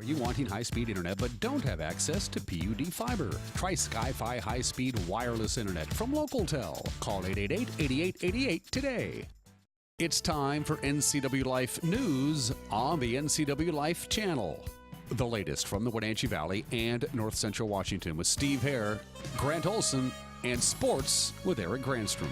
Are you wanting high-speed internet but don't have access to PUD fiber? Try Sky-Fi high-speed wireless internet from LocalTel. Call 888-8888 today. It's time for NCW Life News on the NCW Life channel. The latest from the Wenatchee Valley and North Central Washington with Steve Hare, Grant Olson, and sports with Eric Granstrom.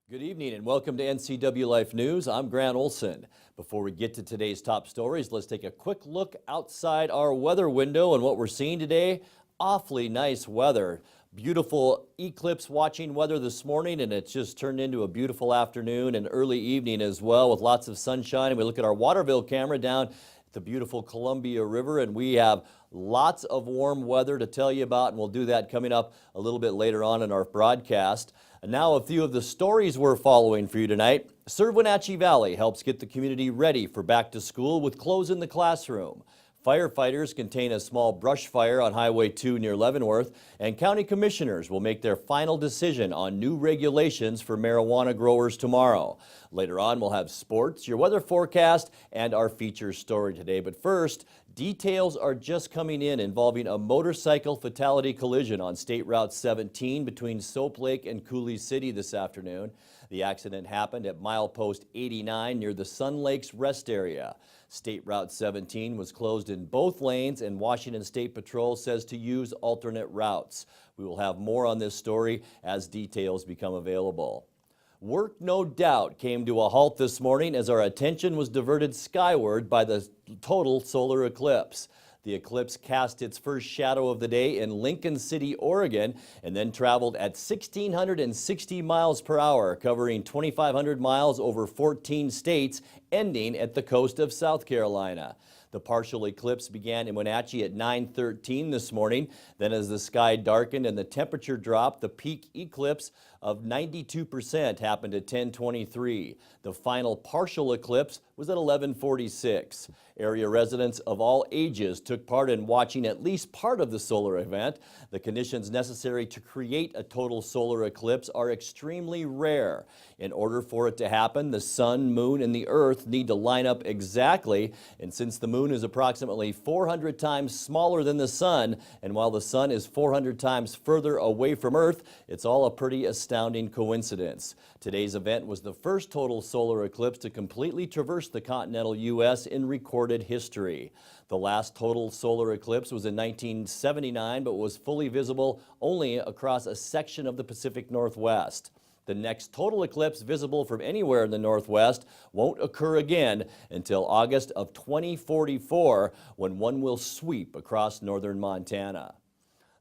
Good evening and welcome to NCW Life News. I'm Grant Olson. Before we get to today's top stories, let's take a quick look outside our weather window and what we're seeing today. Awfully nice weather. Beautiful eclipse watching weather this morning, and it's just turned into a beautiful afternoon and early evening as well with lots of sunshine. And we look at our Waterville camera down at the beautiful Columbia River, and we have lots of warm weather to tell you about, and we'll do that coming up a little bit later on in our broadcast. And now a few of the stories we're following for you tonight. Serve Wenatchee Valley helps get the community ready for back to school with clothes in the classroom. Firefighters contain a small brush fire on Highway 2 near Leavenworth, and county commissioners will make their final decision on new regulations for marijuana growers tomorrow. Later on, we'll have sports, your weather forecast, and our feature story today. But first, details are just coming in involving a motorcycle fatality collision on State Route 17 between Soap Lake and Cooley City this afternoon. The accident happened at milepost 89 near the Sun Lakes rest area. State Route 17 was closed in both lanes, and Washington State Patrol says to use alternate routes. We will have more on this story as details become available. Work, no doubt, came to a halt this morning as our attention was diverted skyward by the total solar eclipse. The eclipse cast its first shadow of the day in Lincoln City, Oregon, and then traveled at 1,660 miles per hour, covering 2,500 miles over 14 states, ending at the coast of South Carolina. The partial eclipse began in Wenatchee at 9:13 this morning. Then as the sky darkened and the temperature dropped, the peak eclipse of 92% happened at 10:23. The final partial eclipse was at 11:46. Area residents of all ages took part in watching at least part of the solar event. The conditions necessary to create a total solar eclipse are extremely rare. In order for it to happen, the sun, moon, and the earth need to line up exactly, and since the moon is approximately 400 times smaller than the sun, and while the sun is 400 times further away from Earth, it's all a pretty astounding coincidence. Today's event was the first total solar eclipse to completely traverse the continental U.S. in recorded history. The last total solar eclipse was in 1979, but was fully visible only across a section of the Pacific Northwest. The next total eclipse visible from anywhere in the Northwest won't occur again until August of 2044, when one will sweep across northern Montana.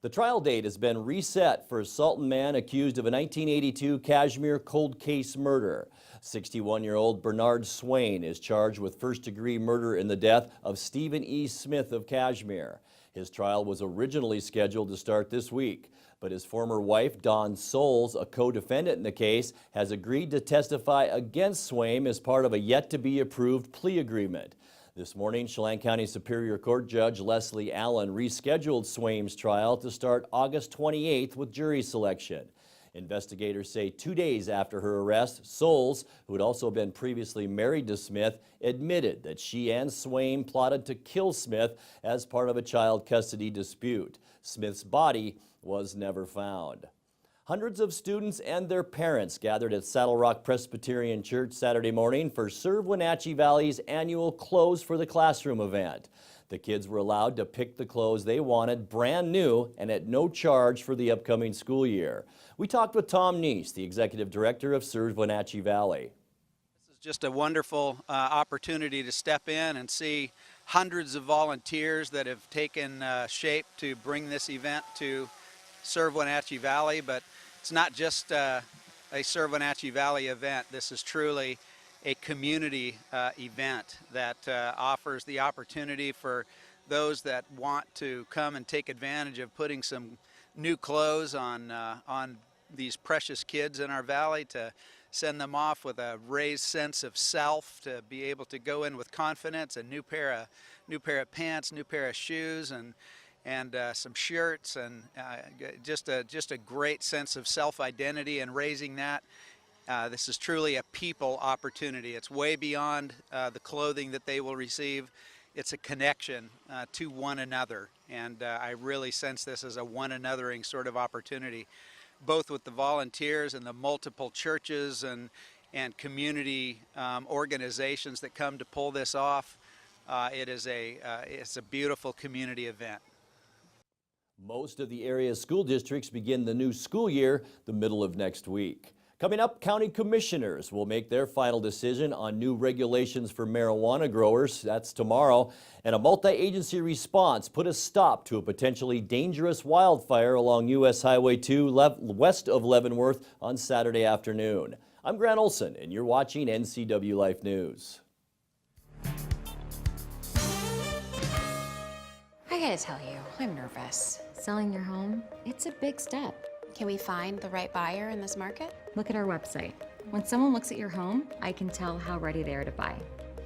The trial date has been reset for a Salton man accused of a 1982 Kashmir cold case murder. 61-year-old Bernard Swain is charged with first-degree murder in the death of Stephen E. Smith of Kashmir. His trial was originally scheduled to start this week, but his former wife, Dawn Souls, a co-defendant in the case, has agreed to testify against Swain as part of a yet-to-be-approved plea agreement. This morning, Chelan County Superior Court Judge Leslie Allen rescheduled Swain's trial to start August 28th with jury selection. Investigators say 2 days after her arrest, Souls, who had also been previously married to Smith, admitted that she and Swain plotted to kill Smith as part of a child custody dispute. Smith's body was never found. Hundreds of students and their parents gathered at Saddle Rock Presbyterian Church Saturday morning for Serve Wenatchee Valley's annual Clothes for the Classroom event. The kids were allowed to pick the clothes they wanted brand new and at no charge for the upcoming school year. We talked with Tom Neese, the executive director of Serve Wenatchee Valley. This is just a wonderful opportunity to step in and see hundreds of volunteers that have taken shape to bring this event to Serve Wenatchee Valley, but it's not just a Serve Wenatchee Valley event. This is truly a community event that offers the opportunity for those that want to come and take advantage of putting some new clothes on these precious kids in our valley, to send them off with a raised sense of self, to be able to go in with confidence, a new pair of pants, new pair of shoes, and some shirts, and just a great sense of self-identity and raising that. This is truly a people opportunity. It's way beyond the clothing that they will receive. it's a connection to one another, and I really sense this as a one anothering sort of opportunity, both with the volunteers and the multiple churches and community organizations that come to pull this off. It's a beautiful community event. Most of the area's school districts begin the new school year the middle of next week. Coming up, county commissioners will make their final decision on new regulations for marijuana growers. That's tomorrow. And a multi-agency response put a stop to a potentially dangerous wildfire along U.S. Highway 2 west of Leavenworth on Saturday afternoon. I'm Grant Olson, and you're watching NCW Life News. I gotta tell you, I'm nervous. Selling your home, it's a big step. Can we find the right buyer in this market? Look at our website. When someone looks at your home, I can tell how ready they are to buy.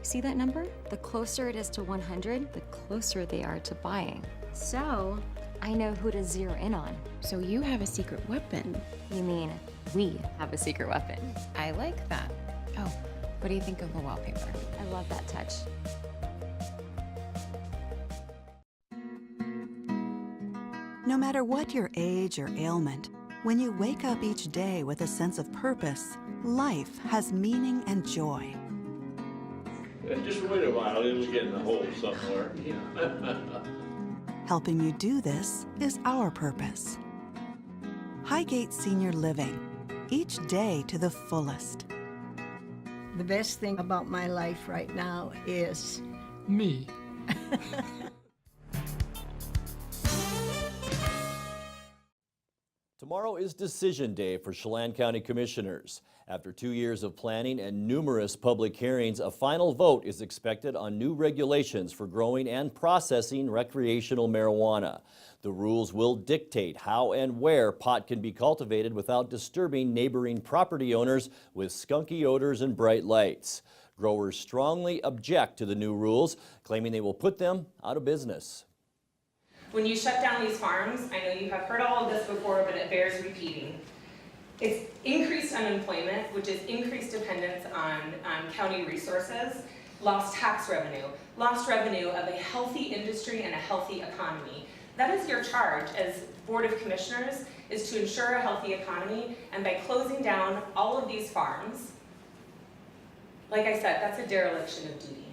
See that number? The closer it is to 100, the closer they are to buying. So, I know who to zero in on. So you have a secret weapon. You mean, we have a secret weapon. I like that. Oh, what do you think of the wallpaper? I love that touch. No matter what your age or ailment, when you wake up each day with a sense of purpose, life has meaning and joy. Just wait a while, it'll get in the hole somewhere. Helping you do this is our purpose. Highgate Senior Living, each day to the fullest. The best thing about my life right now is me. Tomorrow is decision day for Chelan County Commissioners. After 2 years of planning and numerous public hearings, a final vote is expected on new regulations for growing and processing recreational marijuana. The rules will dictate how and where pot can be cultivated without disturbing neighboring property owners with skunky odors and bright lights. Growers strongly object to the new rules, claiming they will put them out of business. When you shut down these farms, I know you have heard all of this before, but it bears repeating. It's increased unemployment, which is increased dependence on county resources, lost tax revenue, lost revenue of a healthy industry and a healthy economy. That is your charge as Board of Commissioners, is to ensure a healthy economy, and by closing down all of these farms, like I said, that's a dereliction of duty.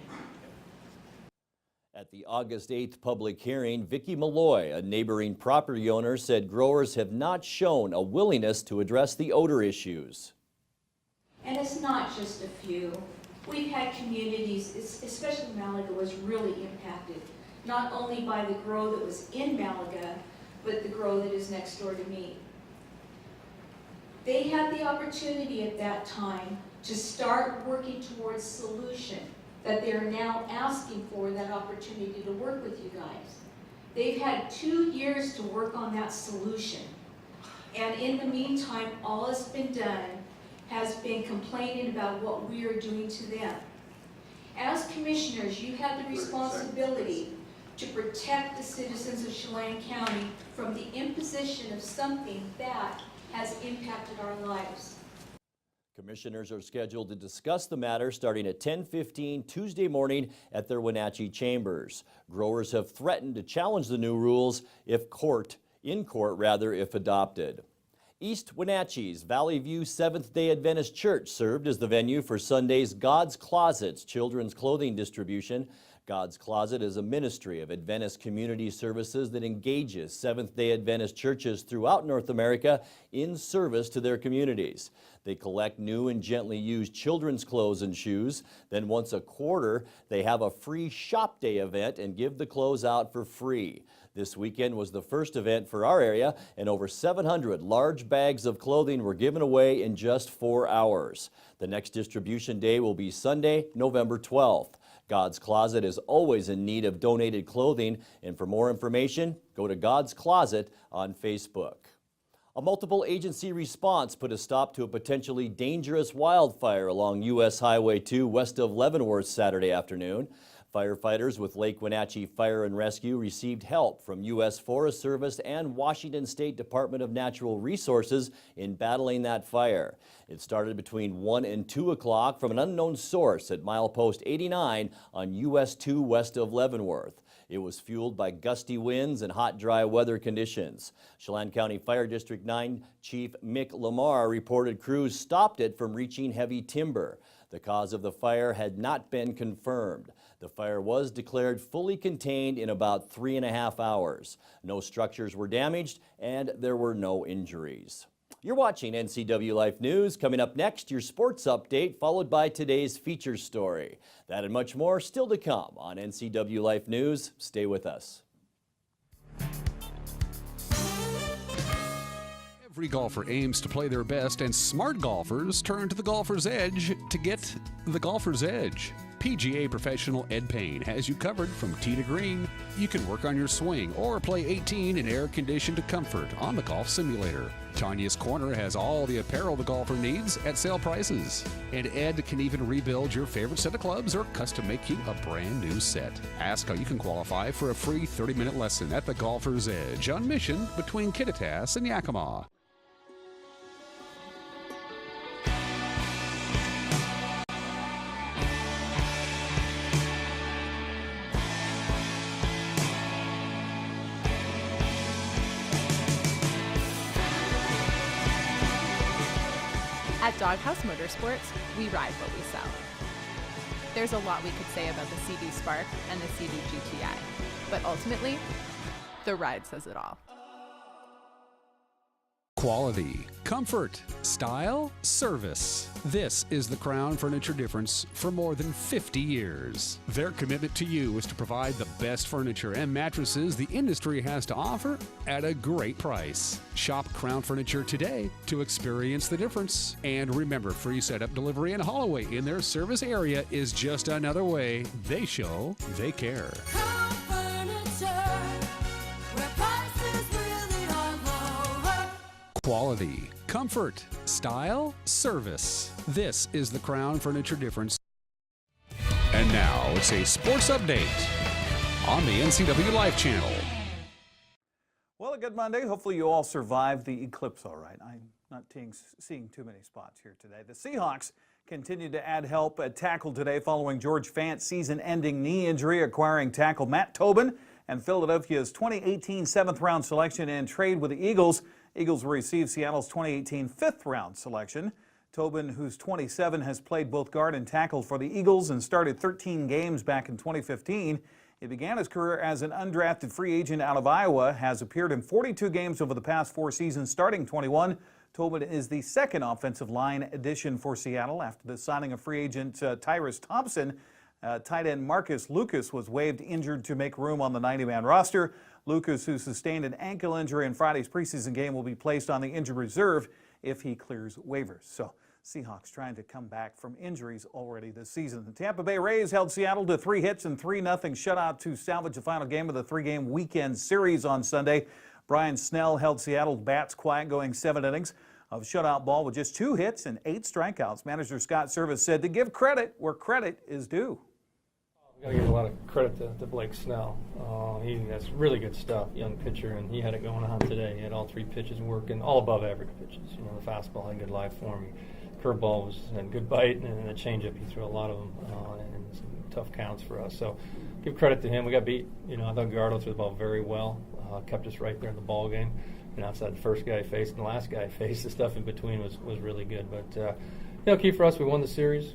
At the August 8th public hearing, Vicki Malloy, a neighboring property owner, said growers have not shown a willingness to address the odor issues. And it's not just a few. We've had communities, especially Malaga was really impacted, not only by the grow that was in Malaga, but the grow that is next door to me. They had the opportunity at that time to start working towards solution that they're now asking for, that opportunity to work with you guys. They've had 2 years to work on that solution. And in the meantime, all that's been done has been complaining about what we are doing to them. As commissioners, you have the responsibility to protect the citizens of Chelan County from the imposition of something that has impacted our lives. Commissioners are scheduled to discuss the matter starting at 10:15 Tuesday morning at their Wenatchee chambers. Growers have threatened to challenge the new rules if adopted. East Wenatchee's Valley View Seventh-day Adventist Church served as the venue for Sunday's God's Closet's children's clothing distribution. God's Closet is a ministry of Adventist community services that engages Seventh-day Adventist churches throughout North America in service to their communities. They collect new and gently used children's clothes and shoes. Then once a quarter, they have a free shop day event and give the clothes out for free. This weekend was the first event for our area, and over 700 large bags of clothing were given away in just 4 hours. The next distribution day will be Sunday, November 12th. God's Closet is always in need of donated clothing, and for more information, go to God's Closet on Facebook. A multiple agency response put a stop to a potentially dangerous wildfire along U.S. Highway 2 west of Leavenworth Saturday afternoon. Firefighters with Lake Wenatchee Fire and Rescue received help from U.S. Forest Service and Washington State Department of Natural Resources in battling that fire. It started between 1 and 2 o'clock from an unknown source at milepost 89 on US 2 west of Leavenworth. It was fueled by gusty winds and hot, dry weather conditions. Chelan County Fire District 9 Chief Mick Lamar reported crews stopped it from reaching heavy timber. The cause of the fire had not been confirmed. The fire was declared fully contained in about 3.5 hours. No structures were damaged and there were no injuries. You're watching NCW Life News. Coming up next, your sports update, followed by today's feature story. That and much more still to come on NCW Life News. Stay with us. Every golfer aims to play their best, and smart golfers turn to the Golfer's Edge to get the Golfer's Edge. PGA professional Ed Payne has you covered from tee to green. You can work on your swing or play 18 in air-conditioned comfort on the golf simulator. Tanya's Corner has all the apparel the golfer needs at sale prices. And Ed can even rebuild your favorite set of clubs or custom make you a brand new set. Ask how you can qualify for a free 30-minute lesson at the Golfer's Edge on Mission between Kittitas and Yakima. At Doghouse Motorsports, we ride what we sell. There's a lot we could say about the CD Spark and the CD GTI, but ultimately, the ride says it all. Quality, comfort, style, service. This is the Crown Furniture difference for more than 50 years. Their commitment to you is to provide the best furniture and mattresses the industry has to offer at a great price. Shop Crown Furniture today to experience the difference. And remember, free setup, delivery, and haul away in their service area is just another way they show they care. Quality, comfort, style, service. This is the Crown Furniture difference. And now it's a sports update on the NCW Life Channel. Well, a good Monday. Hopefully you all survived the eclipse all right. I'm not seeing too many spots here today. The Seahawks continued to add help at tackle today following George Fant's season-ending knee injury, acquiring tackle Matt Tobin and Philadelphia's 2018 7th-round selection and trade with the Eagles. Eagles will receive Seattle's 2018 5th-round selection. Tobin, who's 27, has played both guard and tackle for the Eagles and started 13 games back in 2015. He began his career as an undrafted free agent out of Iowa, has appeared in 42 games over the past 4 seasons, starting 21. Tobin is the second offensive line addition for Seattle after the signing of free agent Tyrus Thompson. Tight end Marcus Lucas was waived injured to make room on the 90-man roster. Lucas, who sustained an ankle injury in Friday's preseason game, will be placed on the injured reserve if he clears waivers. So Seahawks trying to come back from injuries already this season. The Tampa Bay Rays held Seattle to 3 hits and 3-0 shutout to salvage the final game of the 3-game weekend series on Sunday. Brian Snell held Seattle's bats quiet, going 7 innings of shutout ball with just 2 hits and 8 strikeouts. Manager Scott Service said to give credit where credit is due. We got to give a lot of credit to Blake Snell. That's really good stuff, young pitcher, and he had it going on today. He had all 3 pitches working, all above average pitches. You know, the fastball had good life for him. Curveball had good bite, and the changeup, he threw a lot of them, and some tough counts for us. So give credit to him. We got beat. You know, I thought Gardo threw the ball very well, kept us right there in the ball game. And outside the first guy faced and the last guy faced, the stuff in between was really good. But you know, key for us, we won the series.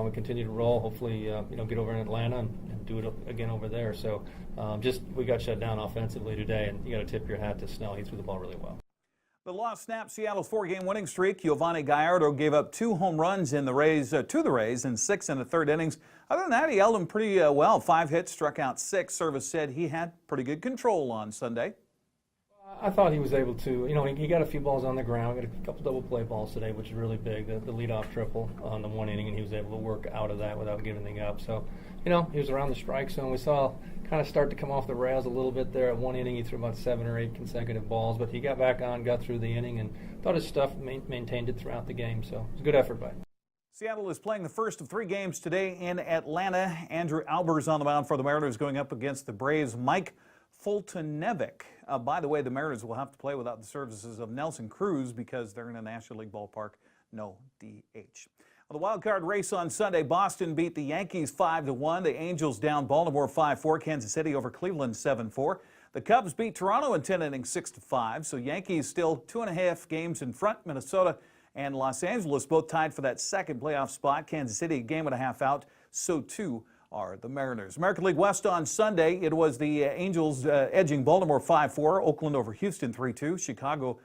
We continue to roll. Hopefully, get over in Atlanta and do it again over there. So we got shut down offensively today, and you got to tip your hat to Snell. He threw the ball really well. The loss snapped Seattle's 4-game winning streak. Giovanni Gallardo gave up 2 home runs in the Rays to the Rays in 6 and a third innings. Other than that, he held them pretty well. 5 hits, struck out 6. Service said he had pretty good control on Sunday. I thought he was able to, he got a few balls on the ground, got a couple double play balls today, which is really big, the leadoff triple on the 1 inning, and he was able to work out of that without giving anything up. So, he was around the strike zone. We saw kind of start to come off the rails a little bit there. At 1 inning, he threw about 7 or 8 consecutive balls, but he got back on, got through the inning, and thought his stuff maintained it throughout the game. So, it was a good effort by him. Seattle is playing the first of 3 games today in Atlanta. Andrew Albers on the mound for the Mariners going up against the Braves' Mike Foltynewicz. By the way, the Mariners will have to play without the services of Nelson Cruz because they're in a National League ballpark. No DH. The wild card race on Sunday, Boston beat the Yankees 5-1. The Angels down Baltimore 5-4. Kansas City over Cleveland 7-4. The Cubs beat Toronto in 10 innings 6-5. So Yankees still 2.5 games in front. Minnesota and Los Angeles both tied for that second playoff spot. Kansas City a game and a half out. So too are the Mariners. American League West on Sunday. It was the Angels edging Baltimore 5-4. Oakland over Houston 3-2. Chicago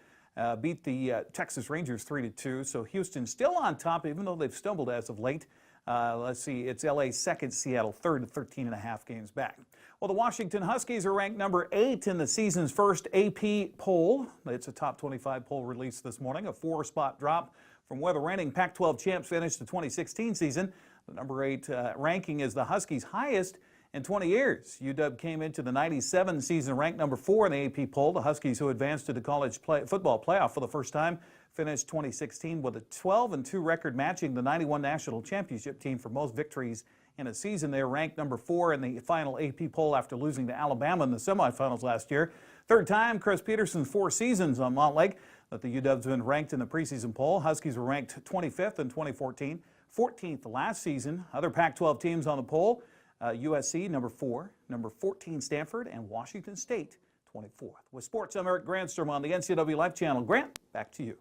beat the Texas Rangers 3-2. So Houston still on top, even though they've stumbled as of late. Let's see, it's LA second, Seattle third at 13.5 games back. Well, the Washington Huskies are ranked number 8 in the season's first AP poll. It's a top 25 poll released this morning, a 4-spot drop from where the reigning Pac-12 champs finished the 2016 season. The number 8 ranking is the Huskies' highest in 20 years. UW came into the 97 season ranked number 4 in the AP poll. The Huskies, who advanced to the college football playoff for the first time, finished 2016 with a 12-2 record, matching the 91 national championship team for most victories in a season. They were ranked number 4 in the final AP poll after losing to Alabama in the semifinals last year. Third time Chris Peterson's 4 seasons on Montlake that the UW's been ranked in the preseason poll. Huskies were ranked 25th in 2014, 14th last season. Other Pac-12 teams on the poll, USC number 4, number 14 Stanford, and Washington State 24th. With sports, I'm Eric Grandstrom on the NCW Life Channel. Grant, back to you.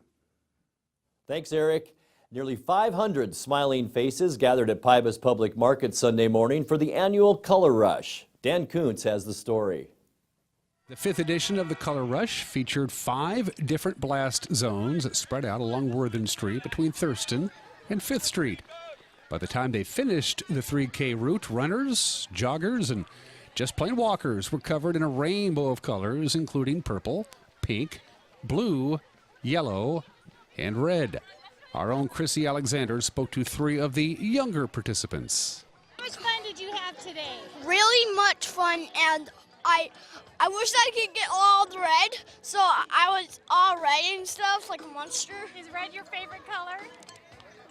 Thanks, Eric. Nearly 500 smiling faces gathered at Pybus Public Market Sunday morning for the annual Color Rush. Dan Kuntz has the story. The 5th edition of the Color Rush featured 5 different blast zones spread out along Worthen Street between Thurston and 5th Street. By the time they finished the 3K route, runners, joggers, and just plain walkers were covered in a rainbow of colors, including purple, pink, blue, yellow, and red. Our own Chrissy Alexander spoke to 3 of the younger participants. How much fun did you have today? Really much fun, and I wish I could get all the red, so I was all red and stuff like a monster. Is red your favorite color?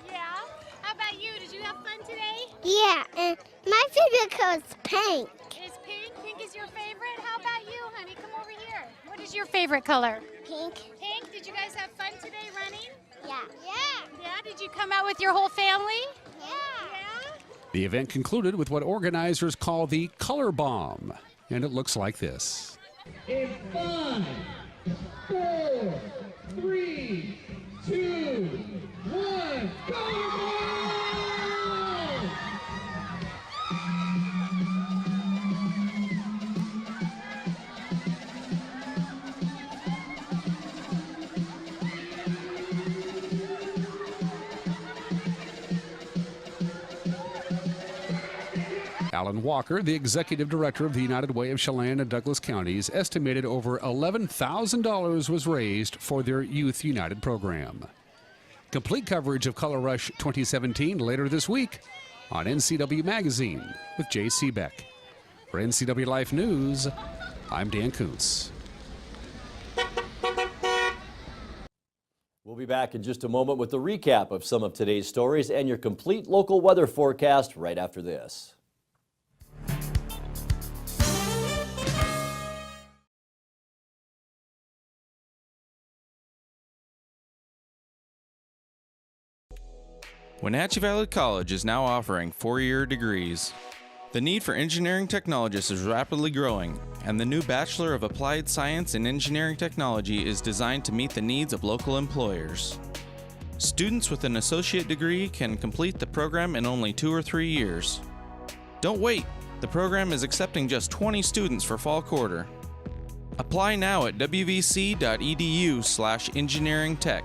Yeah. How about you? Did you have fun today? Yeah, and my favorite color is pink. Is pink? Pink is your favorite? How about you, honey? Come over here. What is your favorite color? Pink. Pink? Did you guys have fun today running? Yeah. Yeah. Yeah? Did you come out with your whole family? Yeah. Yeah? The event concluded with what organizers call the Color Bomb, and it looks like this. In 5, 4, 3, 2, 1, go! Alan Walker, the executive director of the United Way of Chelan and Douglas counties, estimated over $11,000 was raised for their Youth United program. Complete coverage of Color Rush 2017 later this week on NCW Magazine with Jay Seebeck. For NCW Life News, I'm Dan Kuntz. We'll be back in just a moment with a recap of some of today's stories and your complete local weather forecast right after this. Wenatchee Valley College is now offering 4-year degrees. The need for engineering technologists is rapidly growing, and the new Bachelor of Applied Science in Engineering Technology is designed to meet the needs of local employers. Students with an associate degree can complete the program in only 2 or 3 years. Don't wait! The program is accepting just 20 students for fall quarter. Apply now at wvc.edu/engineeringtech.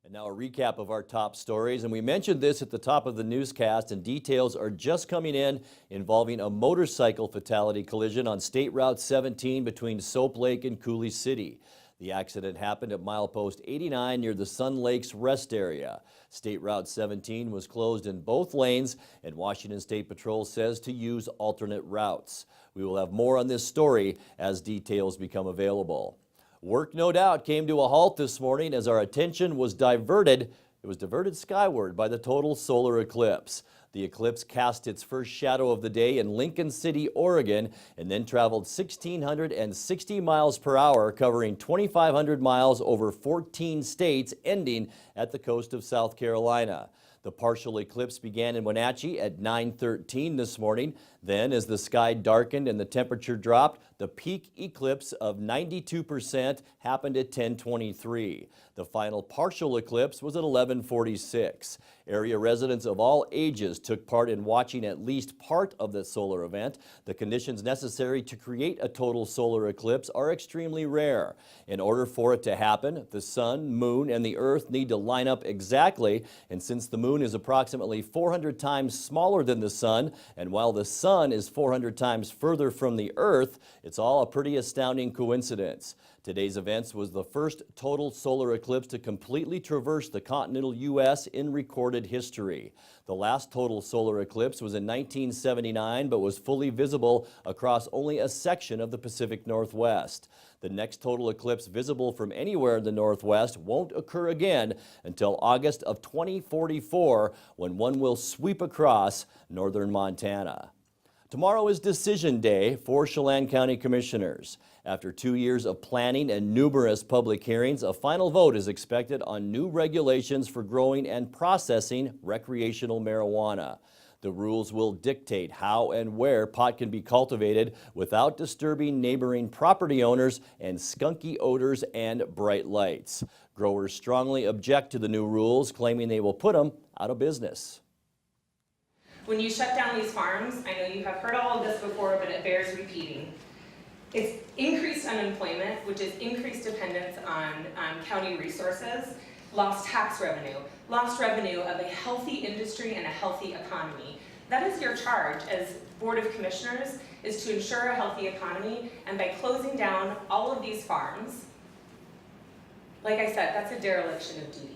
Now a recap of our top stories, and we mentioned this at the top of the newscast, and details are just coming in involving a motorcycle fatality collision on State Route 17 between Soap Lake and Cooley City. The accident happened at milepost 89 near the Sun Lakes Rest Area. State Route 17 was closed in both lanes, and Washington State Patrol says to use alternate routes. We will have more on this story as details become available. Work, no doubt, came to a halt this morning as our attention was diverted. It was diverted skyward by the total solar eclipse. The eclipse cast its first shadow of the day in Lincoln City, Oregon, and then traveled 1,660 miles per hour, covering 2,500 miles over 14 states, ending at the coast of South Carolina. The partial eclipse began in Wenatchee at 9:13 this morning. Then, as the sky darkened and the temperature dropped, the peak eclipse of 92% happened at 10:23. The final partial eclipse was at 11:46. Area residents of all ages took part in watching at least part of the solar event. The conditions necessary to create a total solar eclipse are extremely rare. In order for it to happen, the sun, moon, and the earth need to line up exactly, and since the moon is approximately 400 times smaller than the sun, and while the sun is 400 times further from the earth, it's all a pretty astounding coincidence. Today's event was the first total solar eclipse to completely traverse the continental U.S. in recorded history. The last total solar eclipse was in 1979, but was fully visible across only a section of the Pacific Northwest. The next total eclipse visible from anywhere in the Northwest won't occur again until August of 2044, when one will sweep across northern Montana. Tomorrow is Decision Day for Chelan County Commissioners. After 2 years of planning and numerous public hearings, a final vote is expected on new regulations for growing and processing recreational marijuana. The rules will dictate how and where pot can be cultivated without disturbing neighboring property owners and skunky odors and bright lights. Growers strongly object to the new rules, claiming they will put them out of business. When you shut down these farms, I know you have heard all of this before, but it bears repeating. It's increased unemployment, which is increased dependence on county resources, lost tax revenue, lost revenue of a healthy industry and a healthy economy. That is your charge as Board of Commissioners, is to ensure a healthy economy, and by closing down all of these farms, like I said, that's a dereliction of duty.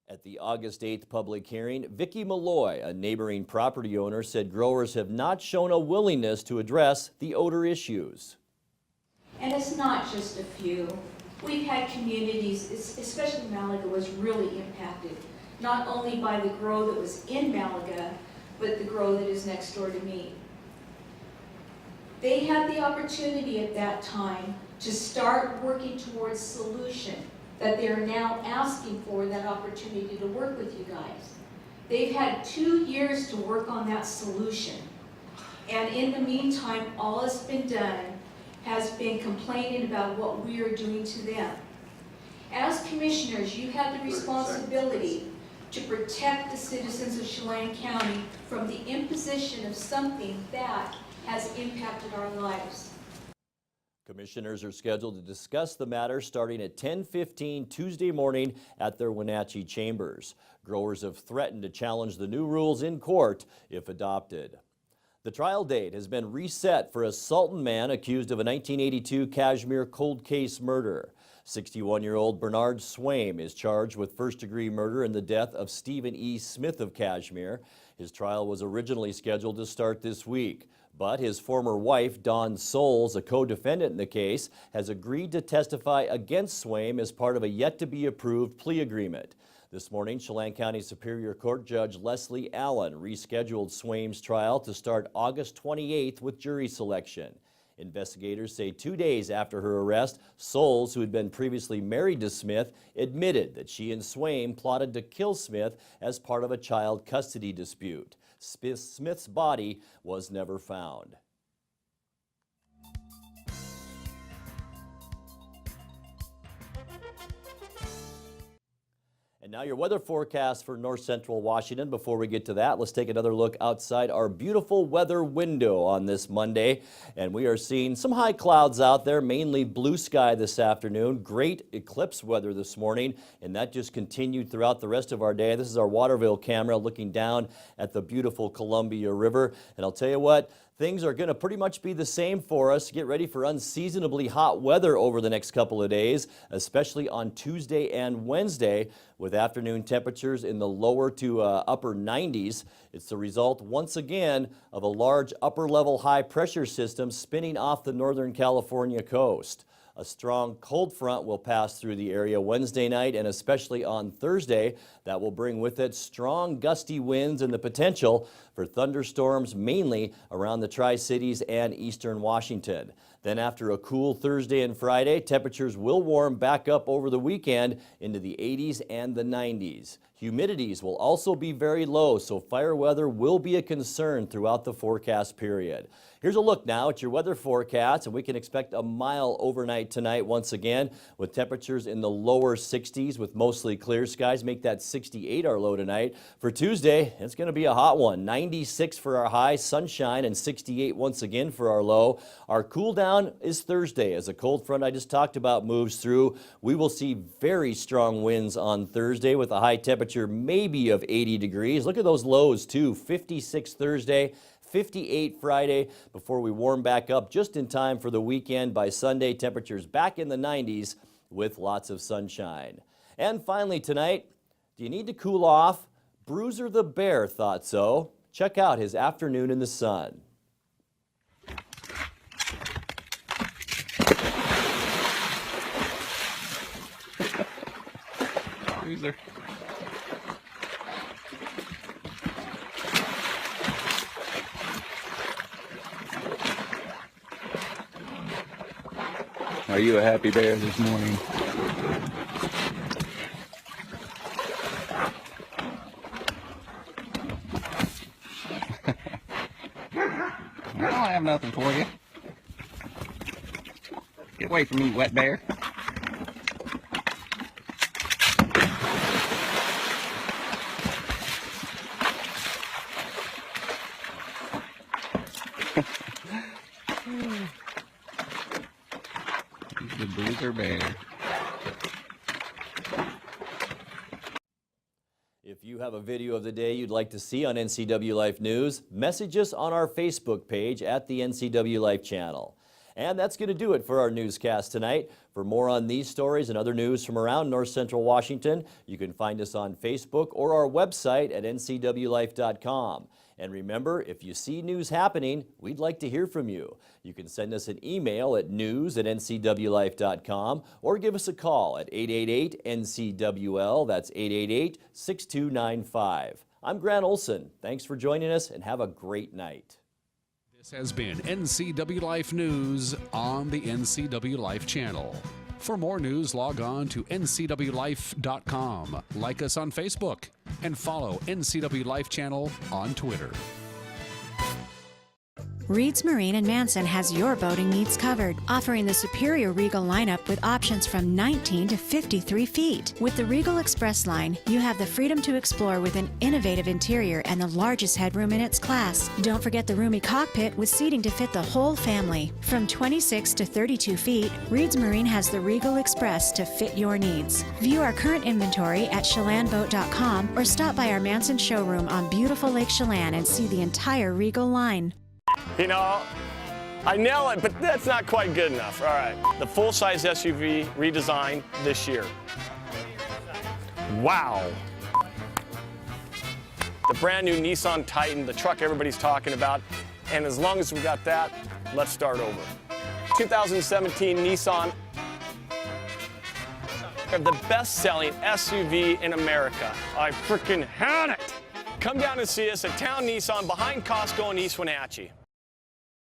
At the August 8th public hearing, Vicki Malloy, a neighboring property owner, said growers have not shown a willingness to address the odor issues. And it's not just a few. We've had communities, especially Malaga was really impacted, not only by the grow that was in Malaga, but the grow that is next door to me. They had the opportunity at that time to start working towards solution that they are now asking for, that opportunity to work with you guys. They've had 2 years to work on that solution. And in the meantime, all that's been done has been complaining about what we are doing to them. As commissioners, you have the responsibility to protect the citizens of Chelan County from the imposition of something that has impacted our lives. Commissioners are scheduled to discuss the matter starting at 10:15 Tuesday morning at their Wenatchee chambers. Growers have threatened to challenge the new rules in court if adopted. The trial date has been reset for a Sultan man accused of a 1982 Kashmir cold case murder. 61-year-old Bernard Swain is charged with first-degree murder in the death of Stephen E. Smith of Kashmir. His trial was originally scheduled to start this week, but his former wife, Dawn Souls, a co-defendant in the case, has agreed to testify against Swain as part of a yet-to-be-approved plea agreement. This morning, Chelan County Superior Court Judge Leslie Allen rescheduled Swain's trial to start August 28th with jury selection. Investigators say 2 days after her arrest, Souls, who had been previously married to Smith, admitted that she and Swain plotted to kill Smith as part of a child custody dispute. Smith's body was never found. And now your weather forecast for north central Washington. Before we get to that, let's take another look outside our beautiful weather window on this Monday. And we are seeing some high clouds out there, mainly blue sky this afternoon. Great eclipse weather this morning, and that just continued throughout the rest of our day. This is our Waterville camera looking down at the beautiful Columbia River. And I'll tell you what, Things are going to pretty much be the same for us. Get ready for unseasonably hot weather over the next couple of days, especially on Tuesday and Wednesday, with afternoon temperatures in the lower to upper 90s. It's the result, once again, of a large upper-level high-pressure system spinning off the Northern California coast. A strong cold front will pass through the area Wednesday night and especially on Thursday. That will bring with it strong gusty winds and the potential for thunderstorms mainly around the Tri-Cities and eastern Washington. Then after a cool Thursday and Friday, temperatures will warm back up over the weekend into the 80s and the 90s. Humidities will also be very low, so fire weather will be a concern throughout the forecast period. Here's a look now at your weather forecast, and we can expect a mild overnight tonight once again with temperatures in the lower 60s with mostly clear skies. Make that 68 our low tonight. For Tuesday, it's going to be a hot one. 96 for our high, sunshine, and 68 once again for our low. Our cool down is Thursday as a cold front I just talked about moves through. We will see very strong winds on Thursday with a high temperature maybe of 80 degrees. Look at those lows too. 56 Thursday. 58 Friday before we warm back up just in time for the weekend. By Sunday, temperatures back in the 90s with lots of sunshine. And finally tonight, do you need to cool off? Bruiser the Bear thought so. Check out his afternoon in the sun. Bruiser. Are you a happy bear this morning? I don't have nothing for you. Get away from me, wet bear. The Bruiser Bear. If you have a video of the day you'd like to see on NCW Life News, message us on our Facebook page at the NCW Life channel. And that's going to do it for our newscast tonight. For more on these stories and other news from around North Central Washington, you can find us on Facebook or our website at ncwlife.com. And remember, if you see news happening, we'd like to hear from you. You can send us an email at news@ncwlife.com or give us a call at 888-NCWL. That's 888-6295. I'm Grant Olson. Thanks for joining us and have a great night. This has been NCW Life News on the NCW Life channel. For more news, log on to ncwlife.com, like us on Facebook, and follow NCW Life channel on Twitter. Reed's Marine in Manson has your boating needs covered, offering the superior Regal lineup with options from 19 to 53 feet. With the Regal Express line, you have the freedom to explore with an innovative interior and the largest headroom in its class. Don't forget the roomy cockpit with seating to fit the whole family. From 26 to 32 feet, Reed's Marine has the Regal Express to fit your needs. View our current inventory at chelanboat.com or stop by our Manson showroom on beautiful Lake Chelan and see the entire Regal line. You know, I nail it, but that's not quite good enough. All right, the full-size SUV redesigned this year. Wow. The brand new Nissan Titan, the truck everybody's talking about. And as long as we got that, let's start over. 2017 Nissan, the best-selling SUV in America. I freaking had it. Come down and see us at Town Nissan behind Costco in East Wenatchee.